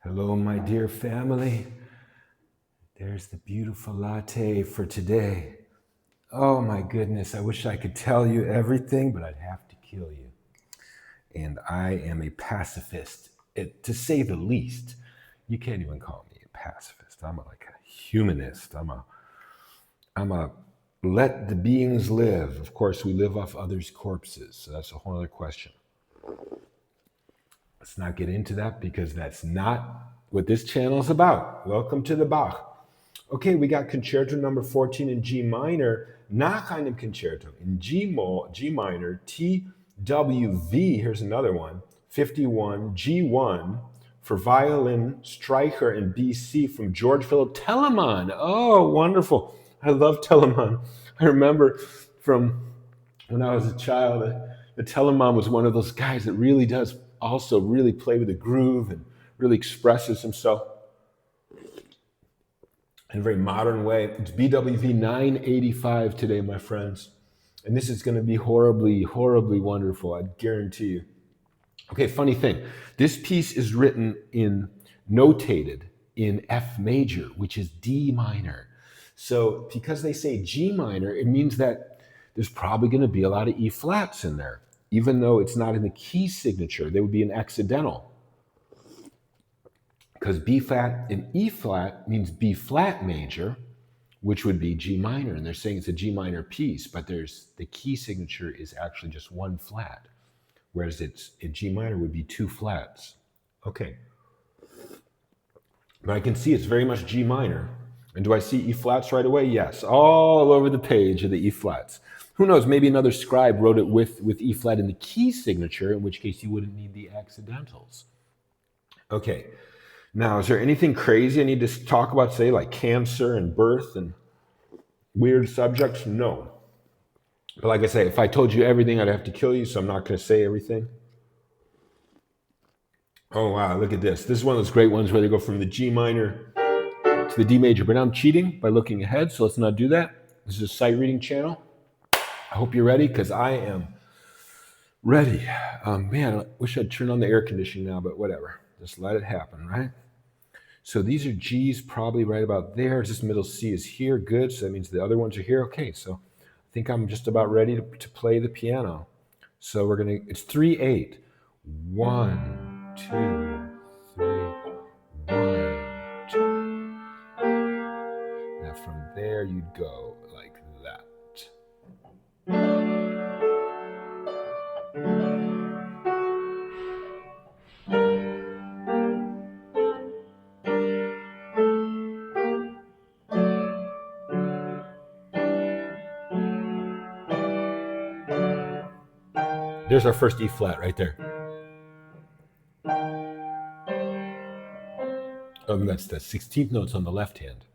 Hello, my dear family. There's the beautiful latte for today. Oh my goodness, I wish I could tell you everything, but I'd have to kill you. And I am a pacifist, to say the least. You can't even call me a pacifist. I'm like a humanist. I'm a let the beings live. Of course, we live off others' corpses, so that's a whole other question. Let's not get into that because that's not what this channel is about. Welcome to the Bach. Okay, we got concerto number 14 in G minor, nach einem concerto in G minor, TWV, here's another one, 51, G1 for violin, Streicher, and BC from George Philip Telemann. Oh, wonderful. I love Telemann. I remember from when I was a child, the Telemann was one of those guys that really does also really play with the groove and really expresses himself in a very modern way. It's BWV 985 today, my friends. And this is going to be horribly, horribly wonderful, I guarantee you. Okay, funny thing. This piece is written notated in F major, which is D minor. So because they say G minor, it means that there's probably going to be a lot of E flats in there. Even though it's not in the key signature, they would be an accidental. Because B flat and E flat means B flat major, which would be G minor. And they're saying it's a G minor piece, but the key signature is actually just one flat, whereas a G minor would be two flats. Okay. But I can see it's very much G minor. And do I see E flats right away? Yes, all over the page of the E flats. Who knows, maybe another scribe wrote it with E flat in the key signature, in which case you wouldn't need the accidentals. Okay. Now, is there anything crazy I need to talk about, say, like cancer and birth and weird subjects? No. But like I say, if I told you everything, I'd have to kill you, so I'm not going to say everything. Oh, wow, look at this. This is one of those great ones where they go from the G minor to the D major. But now I'm cheating by looking ahead, so let's not do that. This is a sight reading channel. I hope you're ready, because I am ready. Man, I wish I'd turn on the air conditioning now, but whatever. Just let it happen, right? So these are G's probably right about there. This middle C is here. Good. So that means the other ones are here. Okay. So I think I'm just about ready to play the piano. So it's 3/8. 1, 2, 3, 1, 2. Now from there you'd go like that. There's our first E flat right there. That's the 16th notes on the left hand.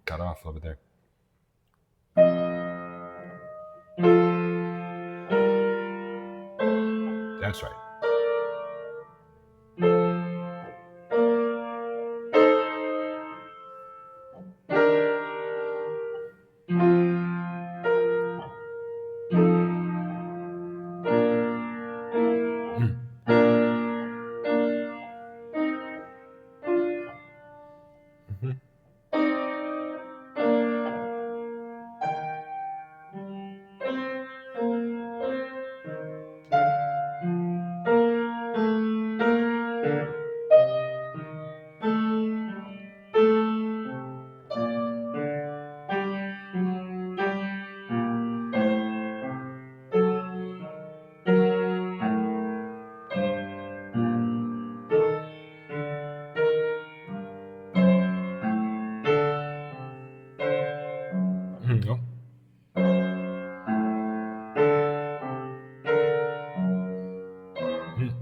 Cut off over there. That's right. No.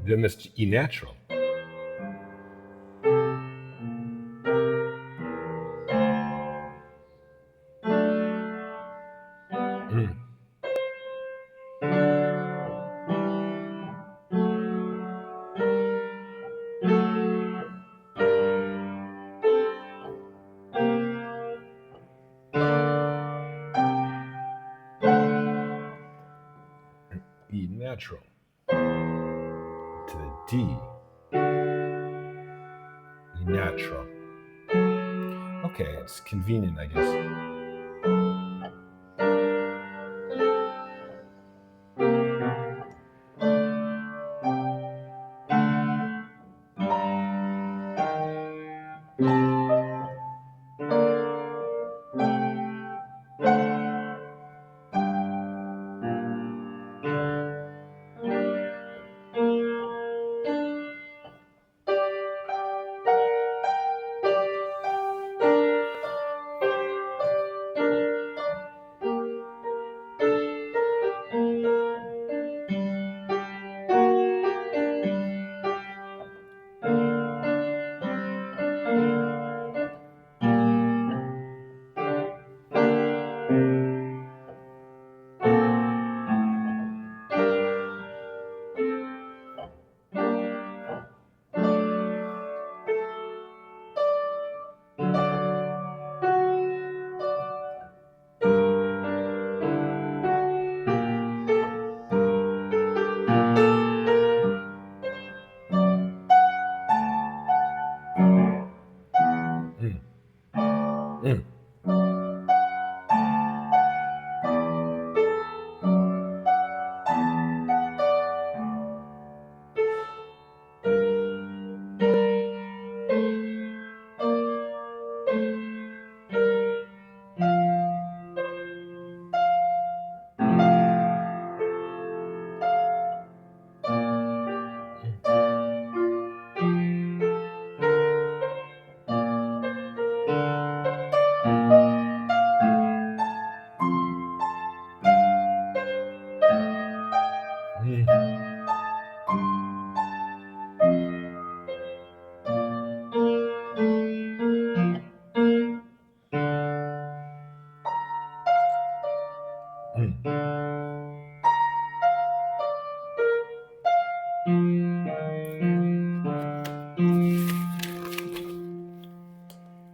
Then that's E natural. E natural to the D. E natural. Okay, it's convenient, I guess.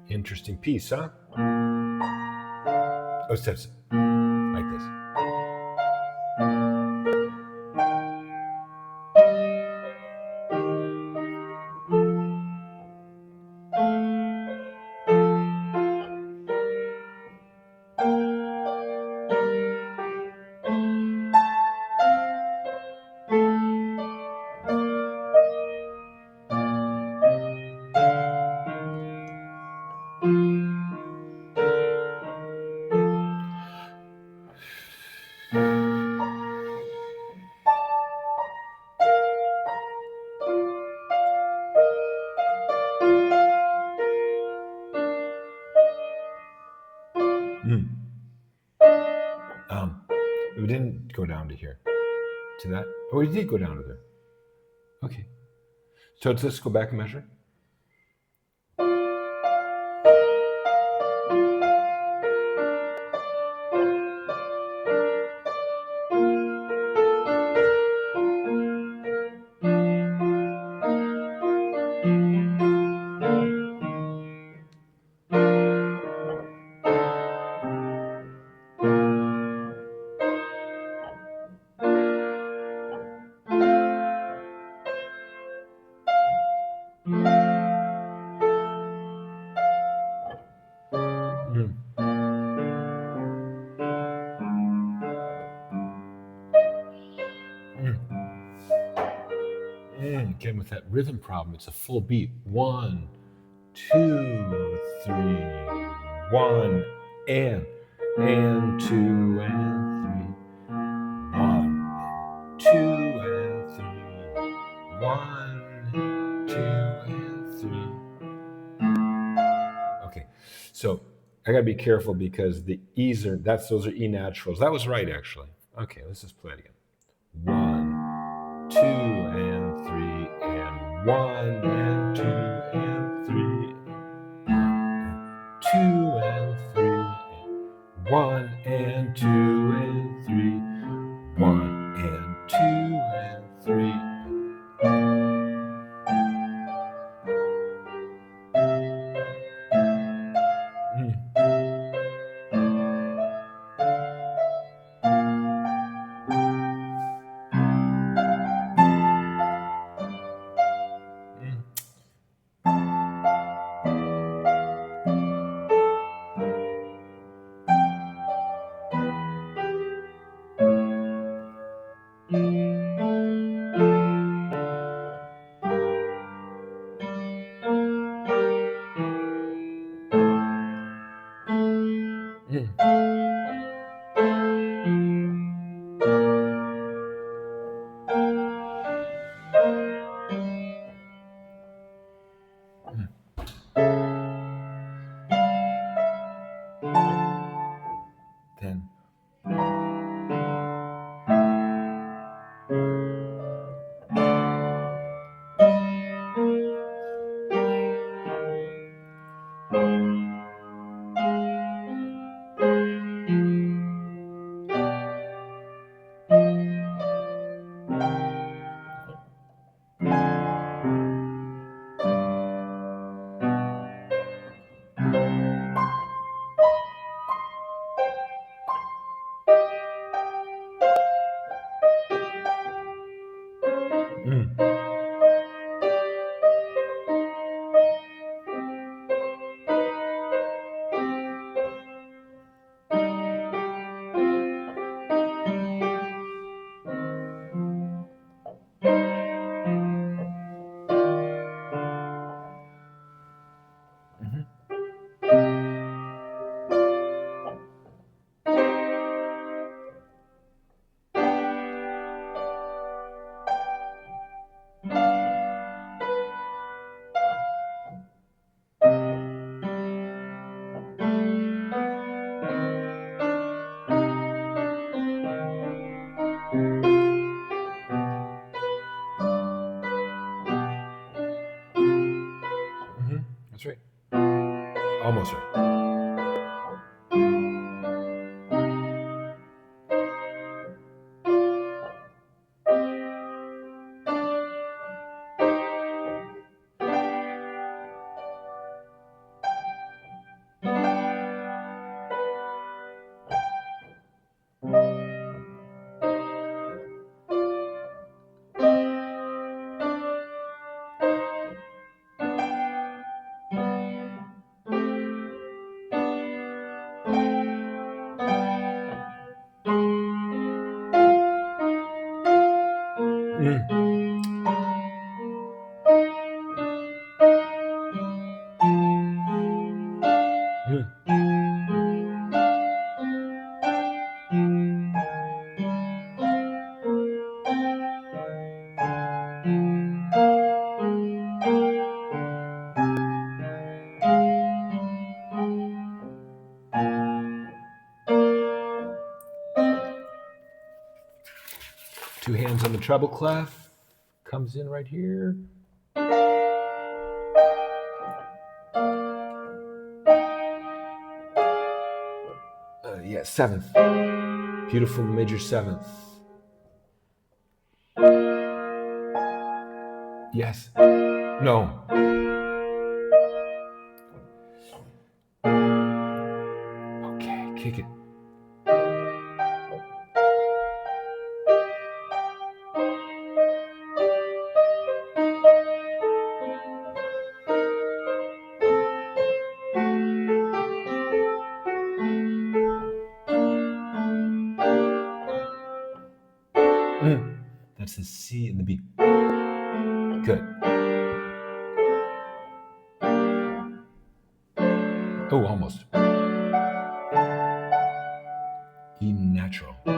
Interesting piece, huh? Oh, steps like this. We didn't go down to here, to that. Oh, we did go down to there. Okay. So let's go back and measure. Again, with that rhythm problem, it's a full beat. 1, 2, 3, 1, and 2, and 3. 1, 2, and 3. 1, 2, and 3. Okay, so I gotta be careful because the E's are, those are E naturals. That was right, actually. Okay, let's just play it again. 1, 2, and 3, and 1, and 2, and 3, 2, and 3, and 1, and 2, and 3, 1, and 2, and 3. Then that's right. Almost right. Two hands on the treble clef. Comes in right here. Yeah, seventh. Beautiful major seventh. Yes. No. Okay, kick it. That's the C and the B. Good. Oh, almost. E natural. B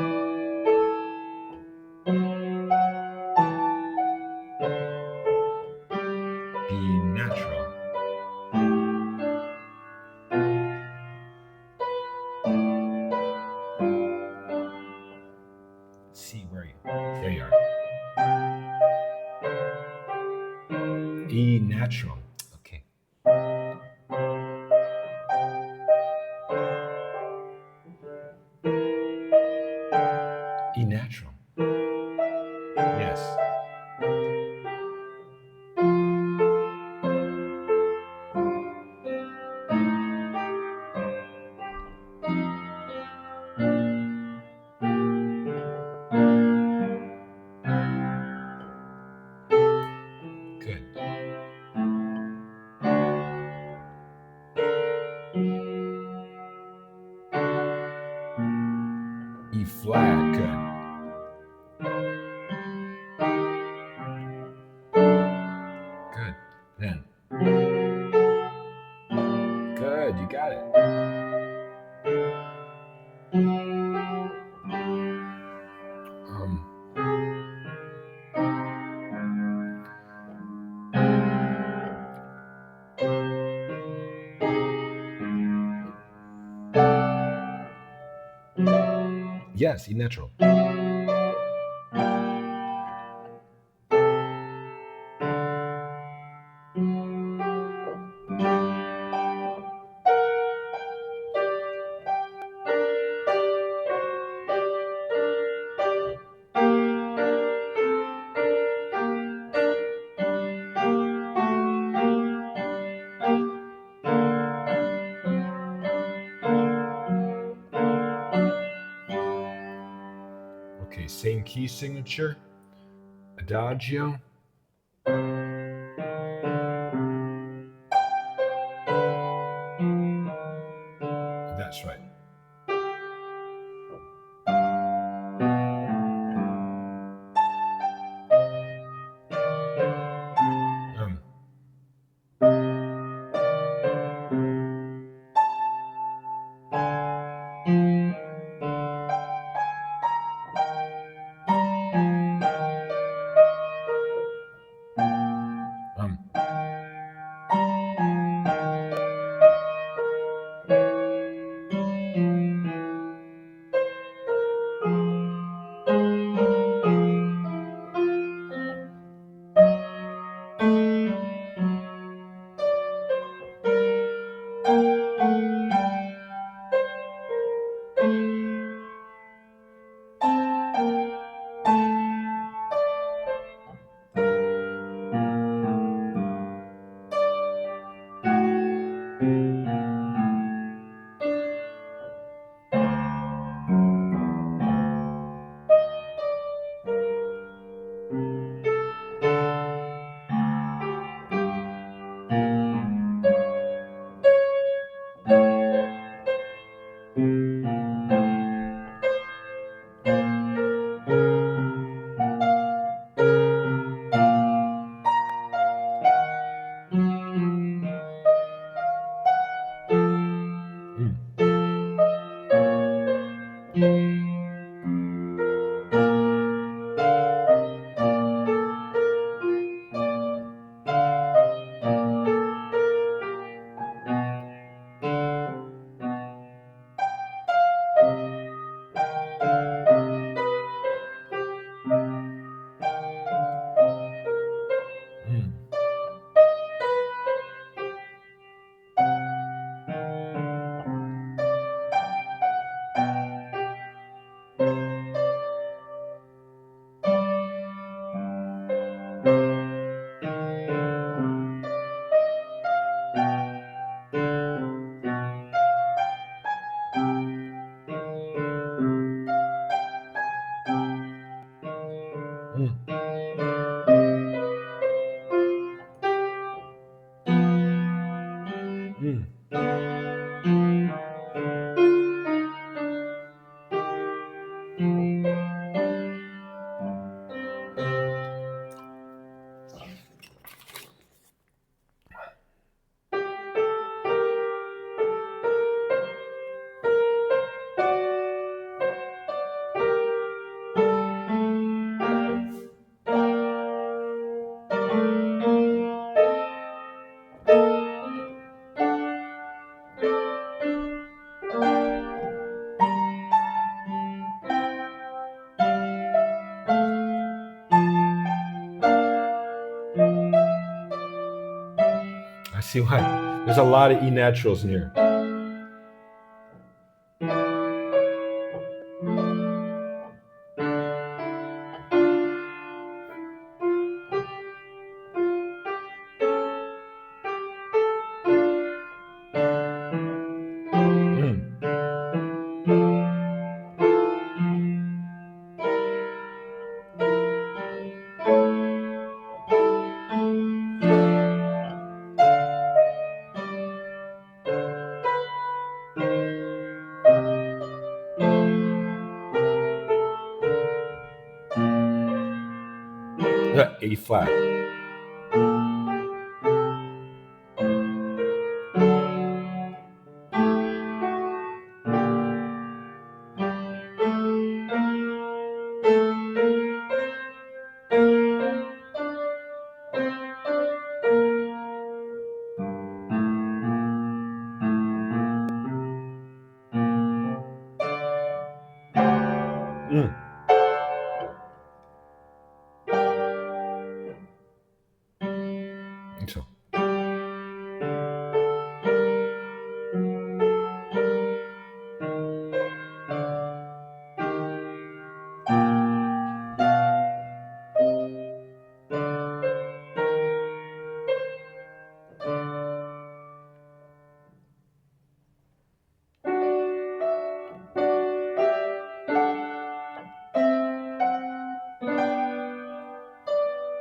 natural. There you are. E natural. Okay. E natural. Yes. Good. E flat. Good. Good. Then. Good. You got it. Yes, E natural. Okay, same key signature. Adagio. That's right. Um, um, see why. There's a lot of E naturals in here. A flat. I think so.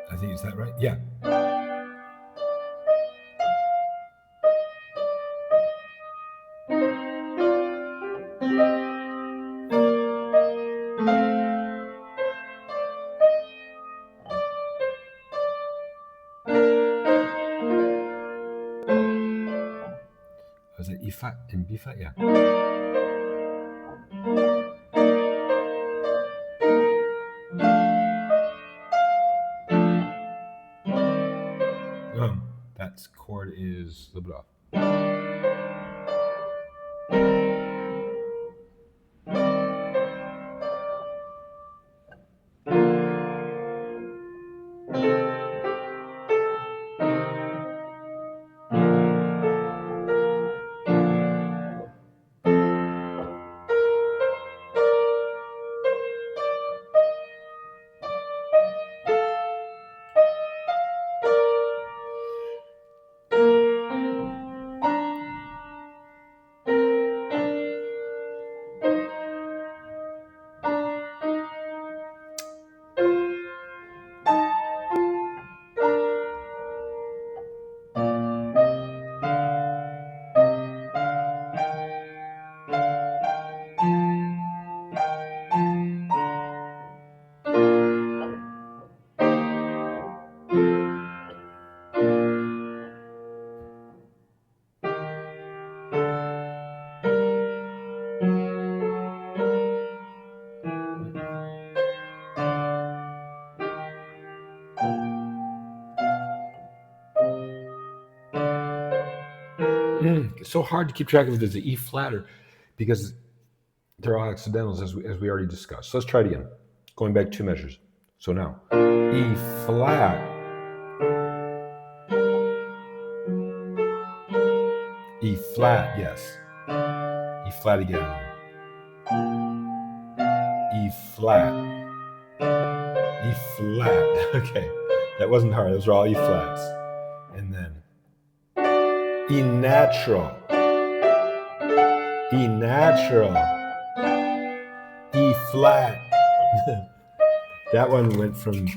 I think, is that right? Yeah. Was it E flat and B flat? Yeah. That chord is a little bit off. It's so hard to keep track of it as an E flatter because they're all accidentals as we already discussed. So let's try it again. Going back 2 measures. So now, E flat, E flat, yes. E flat again. E flat. E flat. Okay, that wasn't hard. Those were all E flats. And then E natural. E natural. E flat. That one went from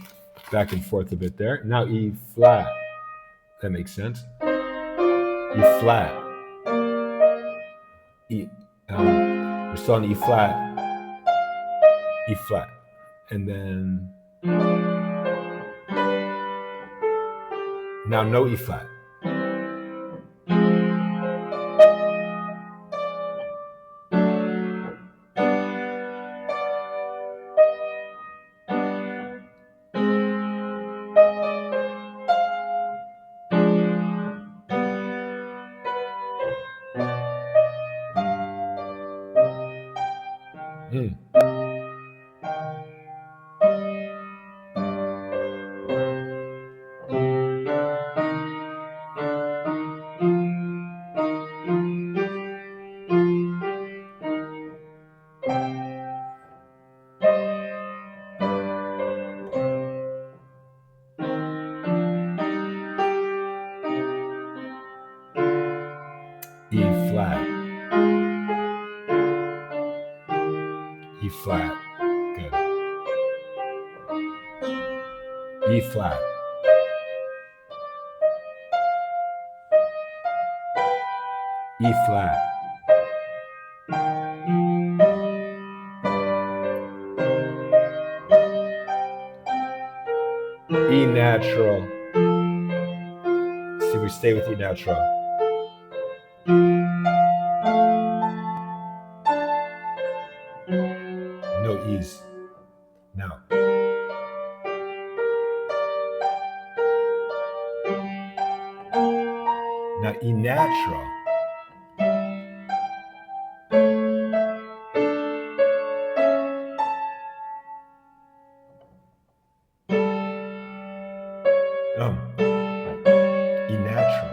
back and forth a bit there. Now E flat. That makes sense. E flat. We're still on E flat. E flat. And then now no E flat. flat. Good. E flat. E flat. E natural. See, we stay with E natural. No E's. Now. Now E natural. E natural.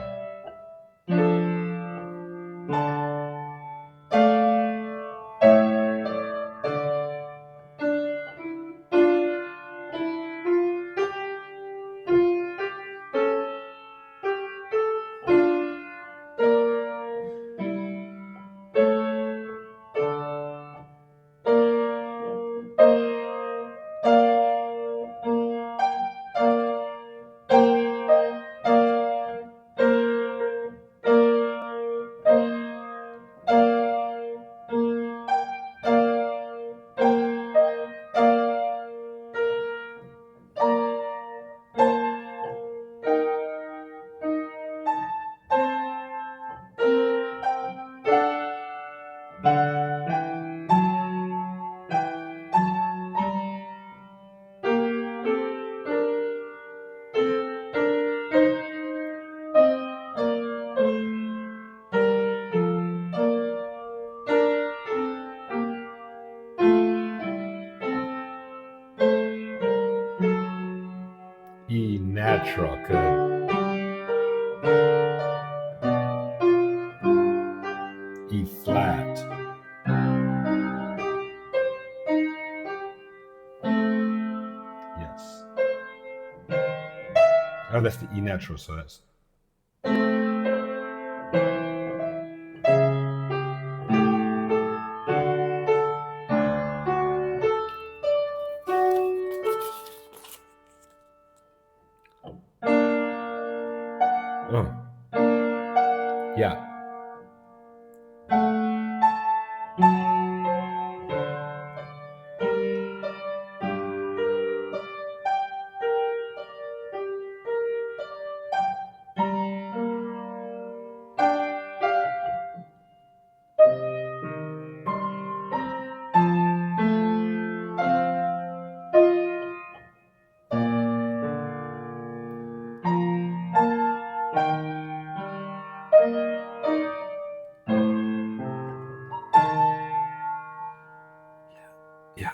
E natural. Good. E flat. Yes. Oh, that's the E natural, so that's. Oh. Yeah. Yeah.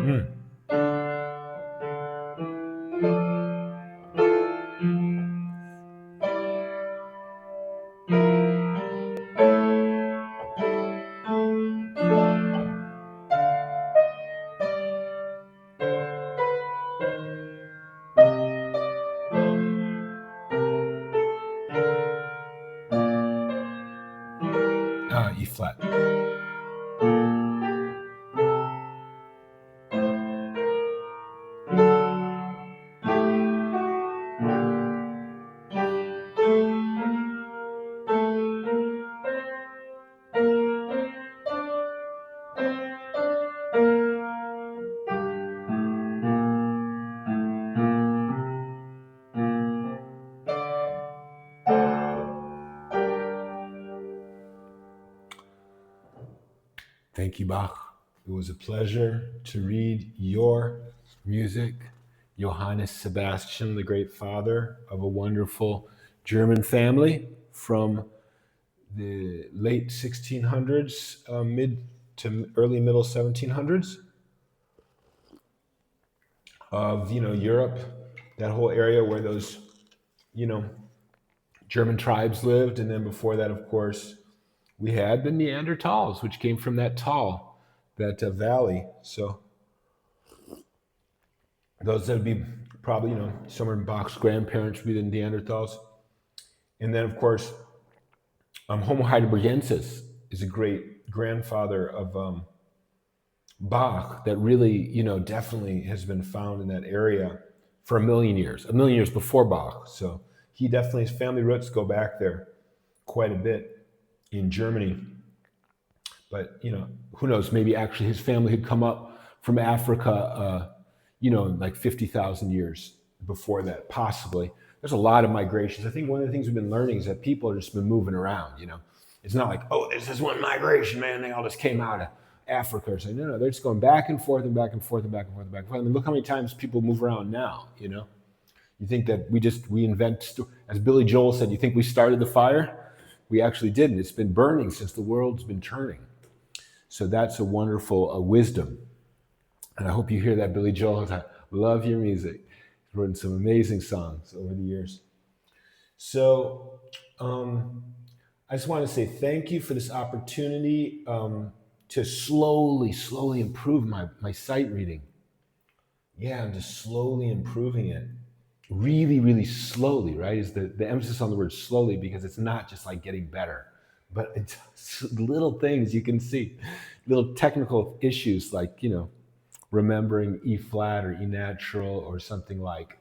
Mm. E flat. Thank you, Bach. It was a pleasure to read your music. Johannes Sebastian, the great father of a wonderful German family from the late 1600s, mid to early middle 1700s of, Europe, that whole area where those, you know, German tribes lived. And then before that, of course, we had the Neanderthals, which came from that valley. So those that would be probably, somewhere in Bach's grandparents would be the Neanderthals. And then, of course, Homo heidelbergensis is a great grandfather of Bach that really, definitely has been found in that area for a million years before Bach. So he definitely, his family roots go back there quite a bit in Germany. But, who knows, maybe actually his family had come up from Africa, like 50,000 years before that, possibly. There's a lot of migrations. I think one of the things we've been learning is that people have just been moving around, It's not like, oh, there's this one migration, man, they all just came out of Africa or something. No, they're just going back and forth and back and forth and back and forth and back and forth. I mean, look how many times people move around now, You think that we invent, as Billy Joel said, you think we started the fire? We actually didn't. It's been burning since the world's been turning. So that's a wonderful wisdom. And I hope you hear that, Billy Joel. I love your music. He's written some amazing songs over the years. So I just want to say thank you for this opportunity to slowly improve my sight reading. Yeah, I'm just slowly improving it. Really slowly, right? Is the emphasis on the word slowly, because it's not just like getting better, but it's little things you can see, little technical issues like, remembering E flat or E natural, or something like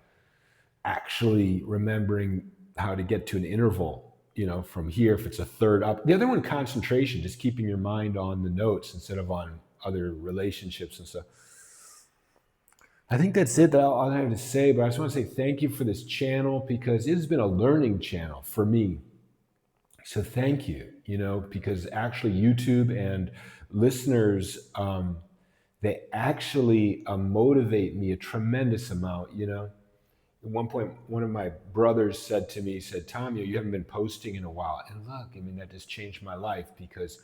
actually remembering how to get to an interval, from here, if it's a third up. The other one, concentration, just keeping your mind on the notes instead of on other relationships and stuff. I think that's it that all I have to say, but I just want to say thank you for this channel, because it has been a learning channel for me. So thank you, because actually YouTube and listeners, they actually motivate me a tremendous amount, At one point, one of my brothers said to me, he said, Tom, you haven't been posting in a while. And look, that just changed my life, because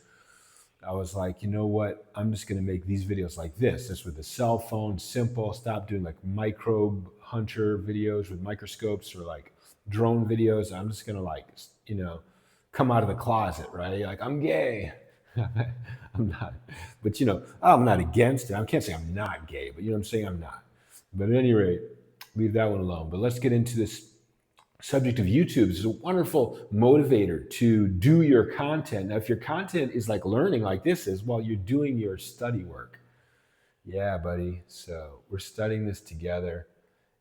I was like, you know what? I'm just going to make these videos like this. This with a cell phone, simple. Stop doing like microbe hunter videos with microscopes, or like drone videos. I'm just going to come out of the closet, right? Like, I'm gay. I'm not. But, I'm not against it. I can't say I'm not gay, but I'm saying I'm not. But at any rate, leave that one alone. But let's get into this subject of YouTube. It's a wonderful motivator to do your content. Now, if your content is like learning, like this is, well, you're doing your study work. Yeah, buddy. So we're studying this together.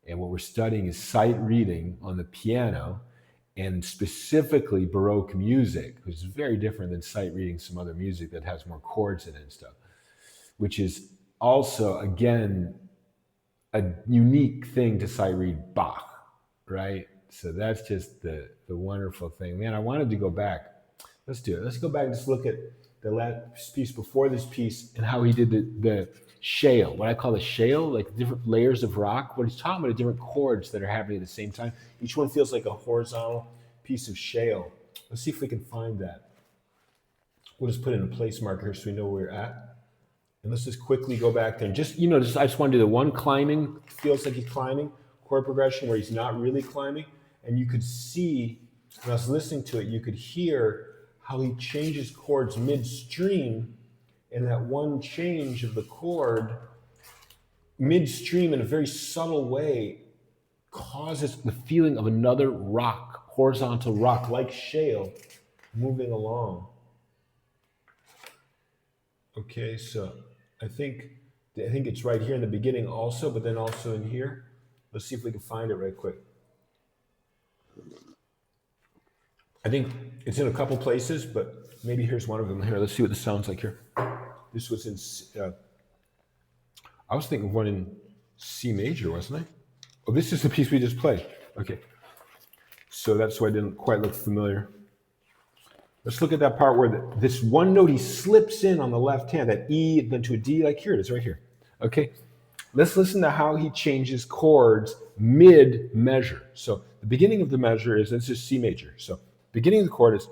And what we're studying is sight reading on the piano, and specifically Baroque music, which is very different than sight reading some other music that has more chords in it and stuff, which is also, again, a unique thing to sight read Bach, right? So that's just the wonderful thing. Man, I wanted to go back. Let's do it. Let's go back and just look at the last piece before this piece, and how he did the shale, what I call the shale, like different layers of rock. What he's talking about are different chords that are happening at the same time. Each one feels like a horizontal piece of shale. Let's see if we can find that. We'll just put in a place marker here so we know where we're at. And let's just quickly go back there. And just, I just want to do the one climbing, feels like he's climbing, chord progression where he's not really climbing. And you could see, when I was listening to it, you could hear how he changes chords midstream, and that one change of the chord midstream in a very subtle way causes the feeling of another rock, horizontal rock, like shale, moving along. Okay, so I think it's right here in the beginning also, but then also in here. Let's see if we can find it right quick. I think it's in a couple places, but maybe here's one of them. Here, let's see what this sounds like here. This was in, I was thinking of one in C major, wasn't I? Oh, this is the piece we just played. Okay. So that's why it didn't quite look familiar. Let's look at that part where this one note he slips in on the left hand, that E, then to a D, like here it is right here. Okay, let's listen to how he changes chords mid measure. So the beginning of the measure is, this is C major. So beginning of the chord is,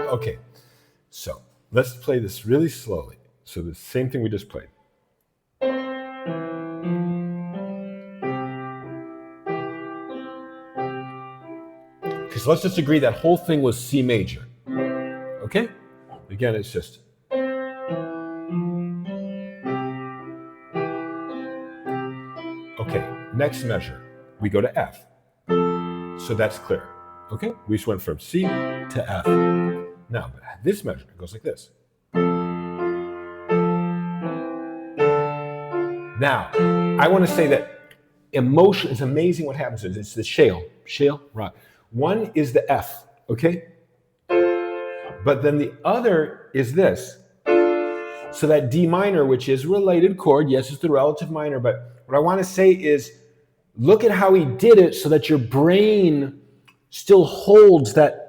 okay, so let's play this really slowly. So the same thing we just played. Okay, so let's just agree that whole thing was C major. Okay? Again, it's just. Okay, next measure, we go to F. So that's clear. Okay? We just went from C to F. Now, this measure goes like this. Now, I want to say that emotion is amazing what happens. It's the shale, rock. One is the F, okay? But then the other is this. So that D minor, which is a related chord, yes, it's the relative minor, but what I want to say is, look at how he did it so that your brain still holds that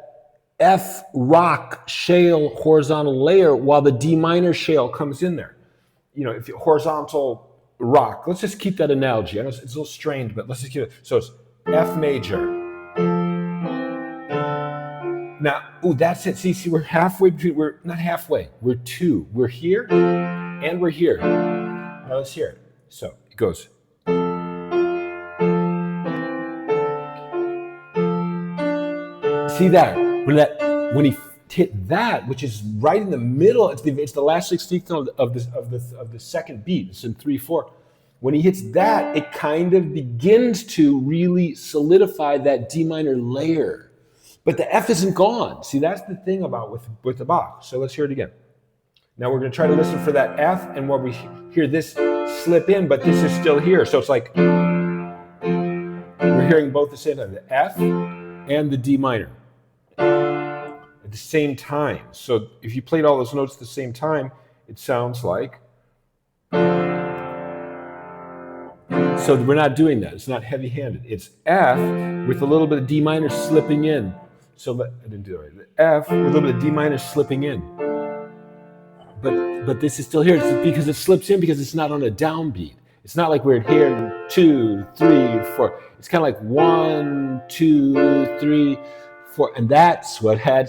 F rock shale horizontal layer while the D minor shale comes in there. You know, if horizontal rock, let's just keep that analogy. I know it's a little strained, but let's just keep it. So it's F major. Now, ooh, that's it. See, we're halfway between, we're not halfway, we're two. We're here and we're here. Now let's hear it. So it goes. See that? When he hit that, which is right in the middle, it's the last 16th note of the second beat. It's in 3/4. When he hits that, it kind of begins to really solidify that D minor layer. But the F isn't gone. See, that's the thing about with the Bach. So let's hear it again. Now we're going to try to listen for that F, and where we hear this slip in, but this is still here. So it's like we're hearing both the same time, the F and the D minor at the same time. So if you played all those notes at the same time, it sounds like. So we're not doing that. It's not heavy-handed. It's F with a little bit of D minor slipping in. So I didn't do it right. The F with a little bit of D minor slipping in. But this is still here. It's because it slips in because it's not on a downbeat. It's not like we're here 2, 3, 4. It's kind of like 1, 2, 3, 4. And that's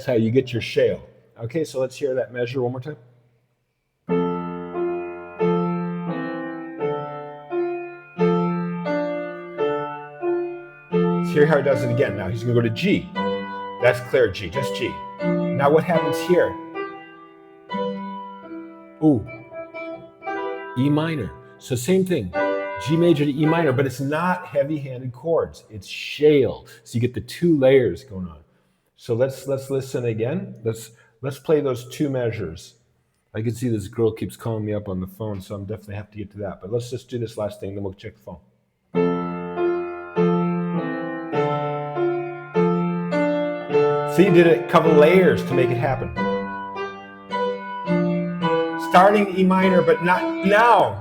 how you get your shale. Okay, so let's hear that measure one more time. Let's hear how he does it again. Now he's going to go to G. That's clear G, just G. Now what happens here? Ooh, E minor. So same thing, G major to E minor, but it's not heavy-handed chords. It's shale. So you get the two layers going on. So let's listen again. Let's play those two measures. I can see this girl keeps calling me up on the phone, so I'm definitely have to get to that. But let's just do this last thing, then we'll check the phone. See, you did a couple layers to make it happen. Starting E minor, but not now.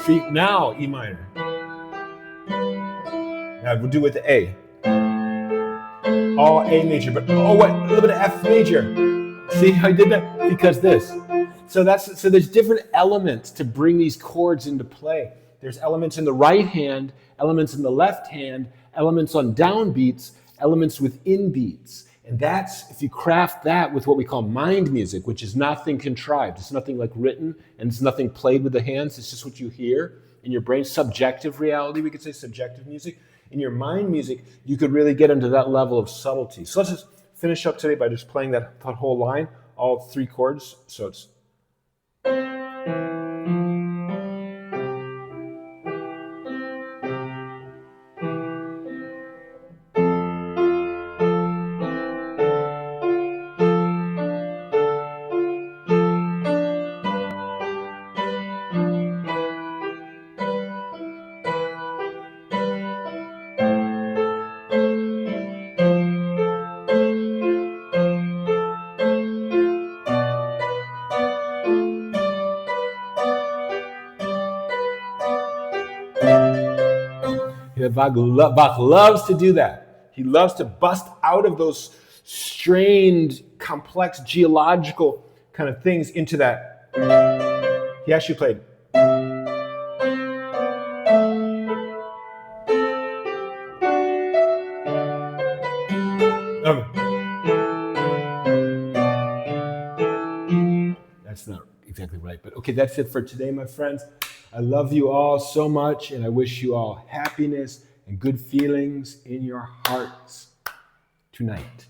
See, now E minor. Now we'll do it with the A. All A major, but oh, what? A little bit of F major. See how I did that? Because this. So there's different elements to bring these chords into play. There's elements in the right hand, elements in the left hand, elements on downbeats, elements within beats. And that's, if you craft that with what we call mind music, which is nothing contrived. It's nothing like written, and it's nothing played with the hands. It's just what you hear in your brain. Subjective reality, we could say subjective music. In your mind music, you could really get into that level of subtlety. So let's just finish up today by just playing that whole line, all three chords. So it's. Bach loves to do that. He loves to bust out of those strained, complex geological kind of things into that. He actually played. That's not exactly right, but okay, that's it for today, my friends. I love you all so much, and I wish you all happiness and good feelings in your hearts tonight.